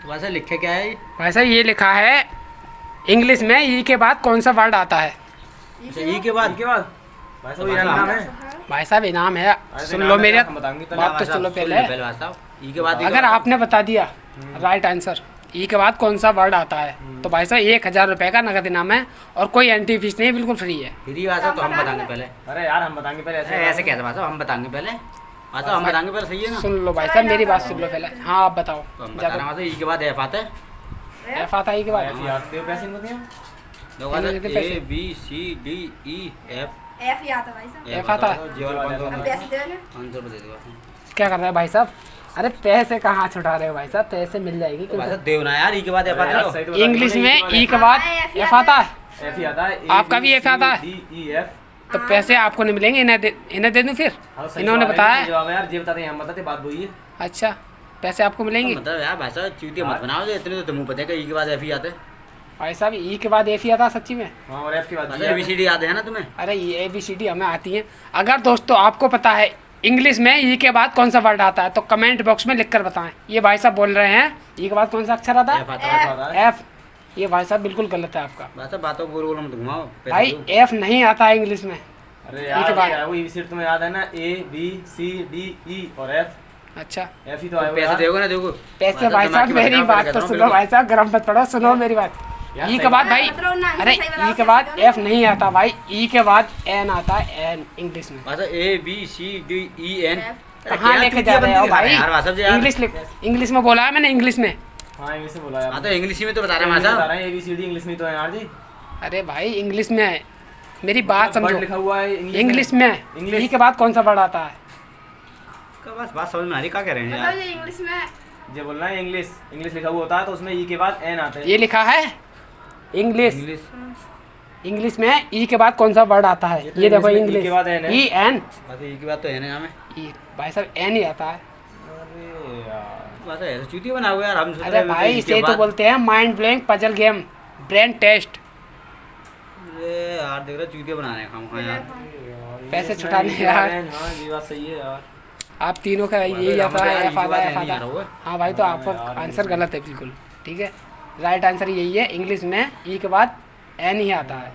तो वैसे लिखे क्या है? भाई साहब ये लिखा है इंग्लिश में ई के बाद कौन सा वर्ड आता है? अच्छा ई के बाद भाई साहब ये नाम है। भाई साहब इनाम है, सुन लो मेरी बात तो सुन लो पहले। ई के बाद अगर आपने बता दिया राइट आंसर ई के बाद कौन सा वर्ड आता है तो भाई साहब 1000 रुपये का नगद इनाम है और कोई एंट्री फीस नहीं, बिल्कुल फ्री है। फ्री भाषा तो हम बताएंगे पहले। अरे यार हम बताएंगे पहले, ऐसे कैसे भाषा हम बताएंगे पहले, भाषा हम बताएंगे पहले, सही है ना? सुन लो भाई साहब मेरी बात सुन लो पहले। हाँ आप बताओ। तो हम बता रहे हैं ई के बाद एफ आता है। एफ आता है ई के बाद? A B C D E F. F ही आता भाई साहब। एफ आता है। पैसे दे देना। 500 रुपये दे दो। क्या कर रहे हैं भाई साहब? अरे पैसे कहाँ छुटा रहे हो भाई साहब, पैसे मिल जाएगी। भाषा देव ना यार, ई के बाद एफ आता है। इंग्लिश में ई के बाद एफ आता है। एफ ही आता है। आपका भी एफ आता है? D E F. तो पैसे आपको नहीं मिलेंगे, इन्हें दे दूं फिर? इन्होंने बताया। यार ये बताते हैं, हम बताते बात वही है। अच्छा पैसे आपको मिलेंगे? मतलब यार भाषा चूतिया मत बनाओ, इतने तो तुम्हें पता है कि ई के बाद एफ ही आते हैं। भाई साहब ई के बाद एफ ही आता है सच्ची में? हाँ और एफ के बाद ABCD याद है ना तुम्हें? अरे ये ABCD हमें आती है। अगर दोस्तों आपको पता है इंग्लिश में ई के बाद कौन सा वर्ड आता है तो कमेंट बॉक्स में लिखकर बताएं। ये भाई साहब बोल रहे हैं ई के बाद कौन सा अक्षर आता एफ आता है। है? एफ। ये भाई साहब बिल्कुल गलत है आपका। भाषा बातों को बोल मत घुमाओ भाई एफ नहीं आता है इंग्लिश में। अरे यार वो एबीसीडी तुम्हें याद है ना, ए बी सी डी ई और एफ। अच्छा एफ ही तो आया। पैसे देखो ना, देखो पैसे। भाई साहब मेरी बात तो सुनो भाई साहब, गरम मत पड़ो, सुनो मेरी बात। ई के बाद भाई, अरे ई के बाद एफ नहीं आता भाई, ई के बाद एन आता है, एन इंग्लिश में। भाषा A B C D E N. कहाँ लेके जा रहे हो भाई? इंग्लिश इंग्लिश में बोला है मैंने, इंग्लिश में। हाँ इंग्लिश में बोला यार। हाँ तो इंग्लिश में तो बता रहे हैं भाषा। बता रहे हैं एबीसीडी इंग्लिश में तो है यार जी। अरे भाई इंग्लिश में है, मेरी बात समझो। लिखा हुआ है इंग्लिश में। ई के बाद कौन सा वर्ड आता है? बस बात समझ में आ रही, क्या कह रहे हैं यार? मतलब ये इंग्लिश में ये बोलना है इंग्लिश लिखा हुआ होता है तो उसमें ई के बाद एन आता है। ये लिखा है इंग्लिश। इंग्लिश इंग्लिश में ई के बाद कौन सा वर्ड आता है? ये देखो इंग्लिश के बाद एन है। E N. बस ई की बात तो है ना हमें। ई भाई साहब एन ही आता है। अरे यार बस ऐसे चूती बना हुआ यार हम। अरे भाई इसे तो बोलते हैं mind blank puzzle game, brain test. अरे यार देख रहे चूतिया बना रहे हैं हम यार। पैसे छुटाने यार। हाँ ये बात सही है यार। आप तीनों का यही आता है, एफ आता है, एफ आता है। है। हाँ भाई तो आपका आंसर गलत है बिल्कुल, ठीक है। राइट आंसर यही है, इंग्लिश में ई के बाद एन ही आता है।